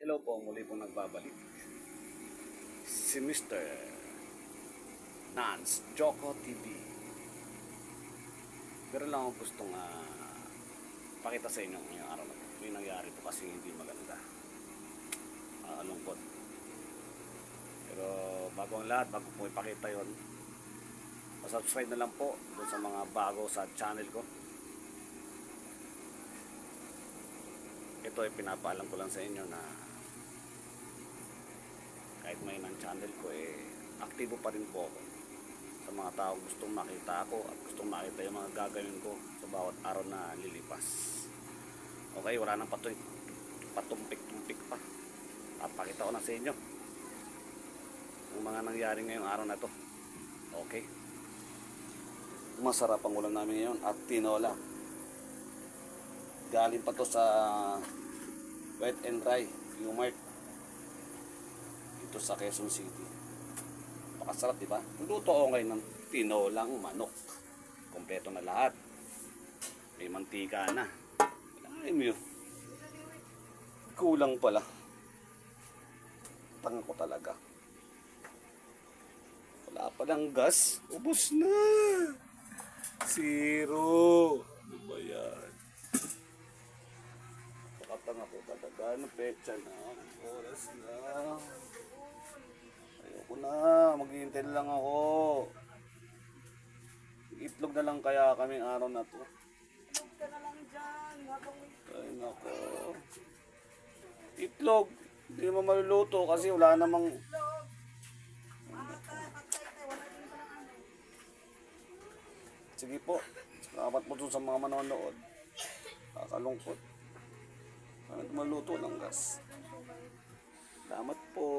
Hello po, muli pong nagbabalik. Si Mr. Nance Joko TV. Pero lang ako gustong pakita sa inyo ngayong araw na po. May nangyari po kasi hindi maganda. Alungkot. Pero bago ang lahat, bago po ipakita yon, subscribe na lang po doon sa mga bago sa channel ko. Ito ay pinapaalam ko lang sa inyo na kahit may ng channel ko aktibo pa rin po ako sa mga tao gustong makita ako at gustong makita yung mga gagawin ko sa bawat araw na lilipas. Okay, wala nang patumpik-tumpik pa. Papakita ko na sa inyo yung mga nangyari ngayong araw na to. Okay, masarap ang ulam namin ngayon at tinola. Galing pa to sa Wet and Dry Umart dito sa Quezon City. Pakasarap, di ba? Luto ako ngayon ng tinolang manok. Kompleto na lahat. May mantika na. Ay mo yun. Kulang pala. Tanga ko talaga. Wala pa ng gas. Ubus na. Zero. Ano ba yan? Pakatanga ko talaga. Ano pecha na? Oras na. Ayoko na. Maghihintay lang ako. Itlog na lang kaya kaming araw na to. Itlog ka na lang dyan. Ay nako. Itlog. Hindi naman maluluto kasi wala namang... Sige po. Salamat po dun sa mga manonood. Kakalungkot. Ano maluto ng gas. Salamat po.